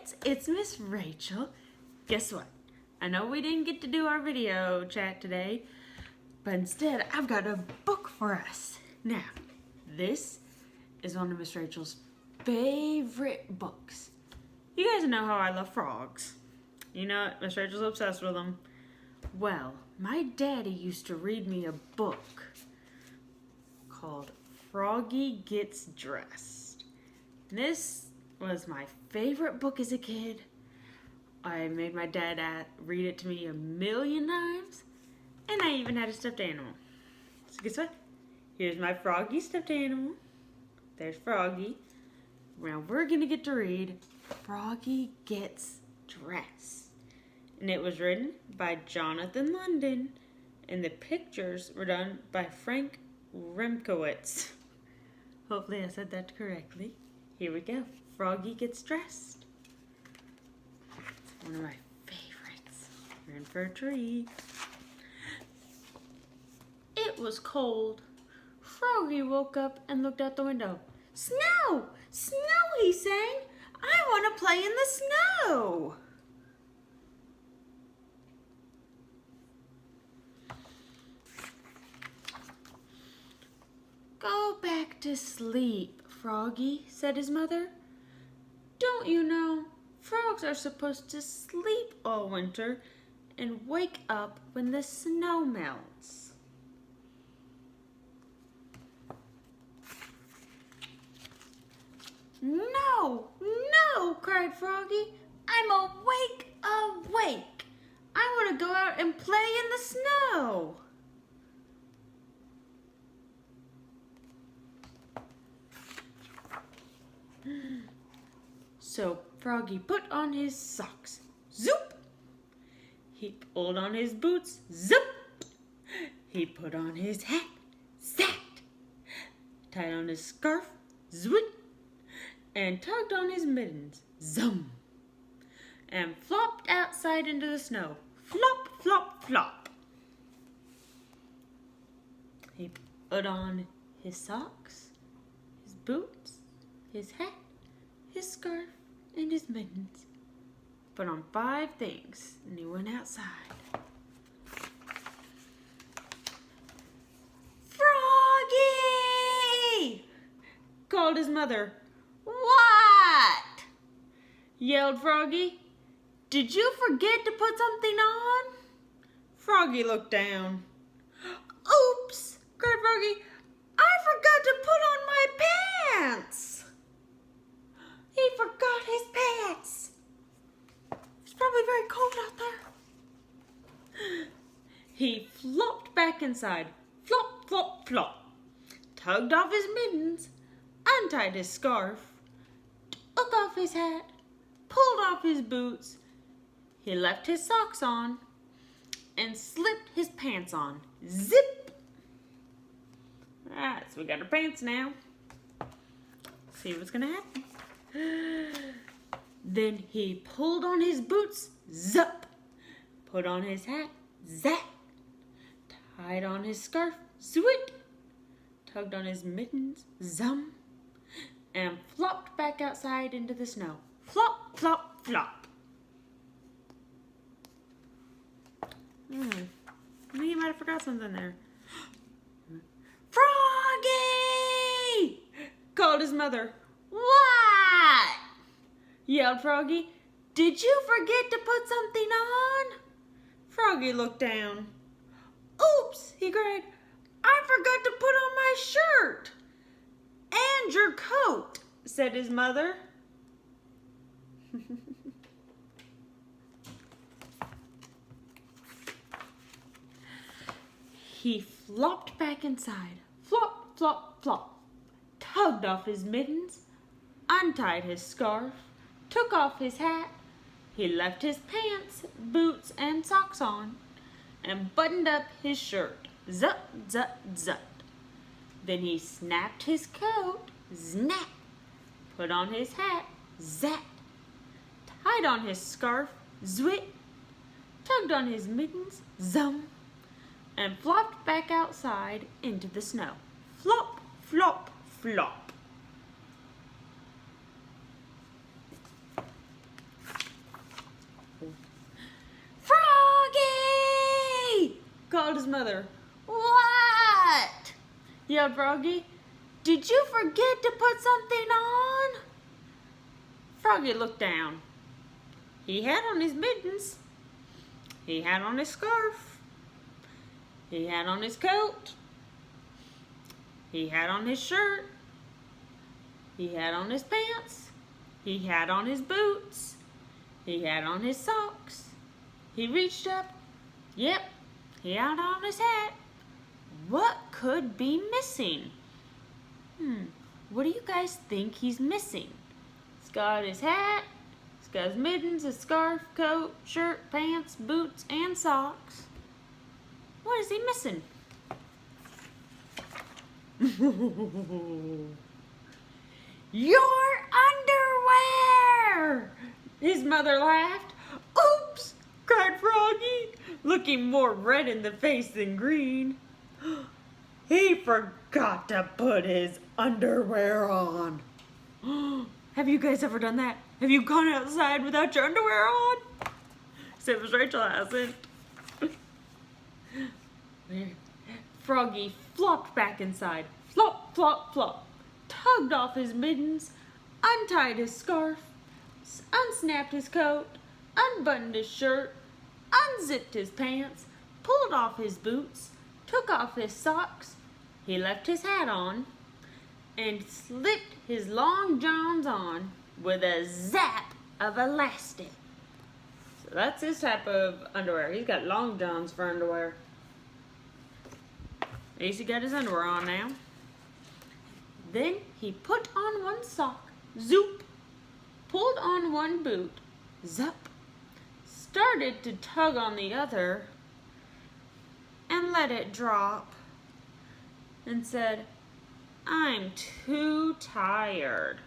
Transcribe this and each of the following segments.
kids, it's Miss Rachel. Guess what? I know we didn't get to do our video chat today, but instead I've got a book for us. Now, this is one of Miss Rachel's favorite books. You guys know how I love frogs. You know, Miss Rachel's obsessed with them. Well, my daddy used to read me a book called Froggy Gets Dressed. This was my favorite book as a kid. I made my dad read it to me a million times, and I even had a stuffed animal. So guess what? Here's my Froggy stuffed animal. There's Froggy. Now we're gonna get to read Froggy Gets Dressed. And it was written by Jonathan London, and the pictures were done by Frank Remkowitz. Hopefully I said that correctly. Here we go. Froggy Gets Dressed. It's one of my favorites. We're in for a treat. It was cold. Froggy woke up and looked out the window. Snow! Snow, he sang. I want to play in the snow. Go back to sleep, Froggy, said his mother. Don't you know, frogs are supposed to sleep all winter and wake up when the snow melts. No, no, cried Froggy. I'm awake. I want to go out and play in the snow. So Froggy put on his socks. Zoop! He pulled on his boots. Zoop! He put on his hat. Zat! Tied on his scarf. Zwit! And tugged on his mittens. Zum! And flopped outside into the snow. Flop, flop, flop. He put on his socks, his boots, his hat, his scarf, and his mittens. Put on 5 things, and he went outside. Froggy! Called his mother. What? Yelled Froggy. Did you forget to put something on? Froggy looked down. Oops, cried Froggy. I forgot to put on my pants. He forgot his pants. It's probably very cold out there. He flopped back inside. Flop, flop, flop. Tugged off his mittens. Untied his scarf. Took off his hat. Pulled off his boots. He left his socks on. And slipped his pants on. Zip! Alright, so we got our pants now. See what's gonna happen. Then he pulled on his boots, zup, put on his hat, zap, tied on his scarf, zwit, tugged on his mittens, zum, and flopped back outside into the snow. Flop, flop, flop. I think he might have forgot something there. Froggy! Called his mother. What? Yelled Froggy. Did you forget to put something on? Froggy looked down. Oops, he cried. I forgot to put on my shirt. And your coat, said his mother. He flopped back inside. Flop, flop, flop. Tugged off his mittens, untied his scarf, took off his hat. He left his pants, boots, and socks on, and buttoned up his shirt. Zut, zut, zut. Then he snapped his coat. Snap. Put on his hat. Zat. Tied on his scarf. Zwit. Tugged on his mittens. Zum. And flopped back outside into the snow. Flop, flop, flop. his mother. "What?" yelled Froggy. "Did you forget to put something on?" Froggy looked down. He had on his mittens. He had on his scarf. He had on his coat. He had on his shirt. He had on his pants. He had on his boots. He had on his socks. He reached up. Yep, he had on his hat. What could be missing? What do you guys think he's missing? He's got his hat. He's got his mittens, his scarf, coat, shirt, pants, boots, and socks. What is he missing? Your underwear! His mother laughed. "Oops!" cried Froggy, looking more red in the face than green. He forgot to put his underwear on. Have you guys ever done that? Have you gone outside without your underwear on? Except Miss Rachel hasn't. Froggy flopped back inside. Flop, flop, flop. Tugged off his mittens, untied his scarf, unsnapped his coat, unbuttoned his shirt, unzipped his pants, pulled off his boots, took off his socks. He left his hat on and slipped his long johns on with a zap of elastic. So that's his type of underwear. He's got long johns for underwear. At least he got his underwear on now. Then he put on one sock, zoop, pulled on one boot, zup, started to tug on the other, and let it drop, and said, "I'm too tired."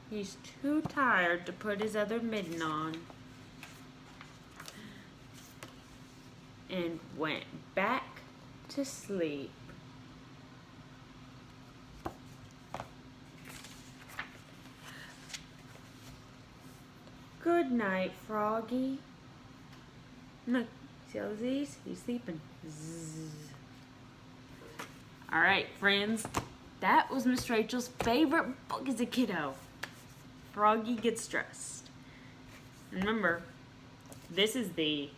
He's too tired to put his other mitten on. And went back to sleep. Good night, Froggy. Look, see all these? He's sleeping. Zzz. All right, friends. That was Miss Rachel's favorite book as a kiddo. Froggy Gets Dressed. Remember, this is the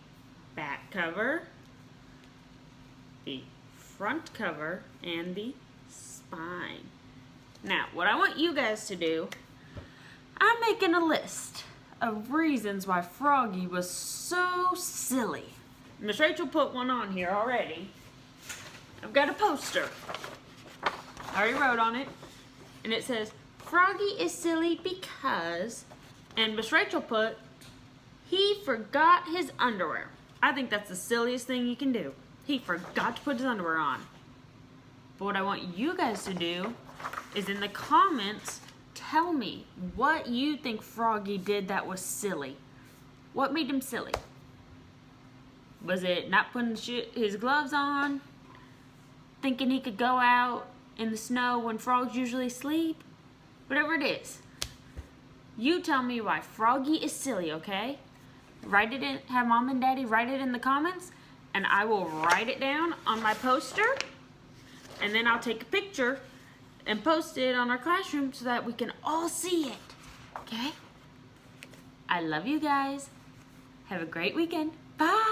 back cover, the front cover, and the spine. Now, what I want you guys to do, I'm making a list of reasons why Froggy was so silly. Miss Rachel put one on here already. I've got a poster. I already wrote on it, and it says, "Froggy is silly because," and Miss Rachel put, "he forgot his underwear." I think that's the silliest thing you can do. He forgot to put his underwear on. But what I want you guys to do is in the comments, tell me what you think Froggy did that was silly. What made him silly? Was it not putting his gloves on? Thinking he could go out in the snow when frogs usually sleep? Whatever it is. You tell me why Froggy is silly, okay? Write it in, have Mom and Daddy write it in the comments, and I will write it down on my poster, and then I'll take a picture and post it on our classroom so that we can all see it, okay? I love you guys. Have a great weekend. Bye.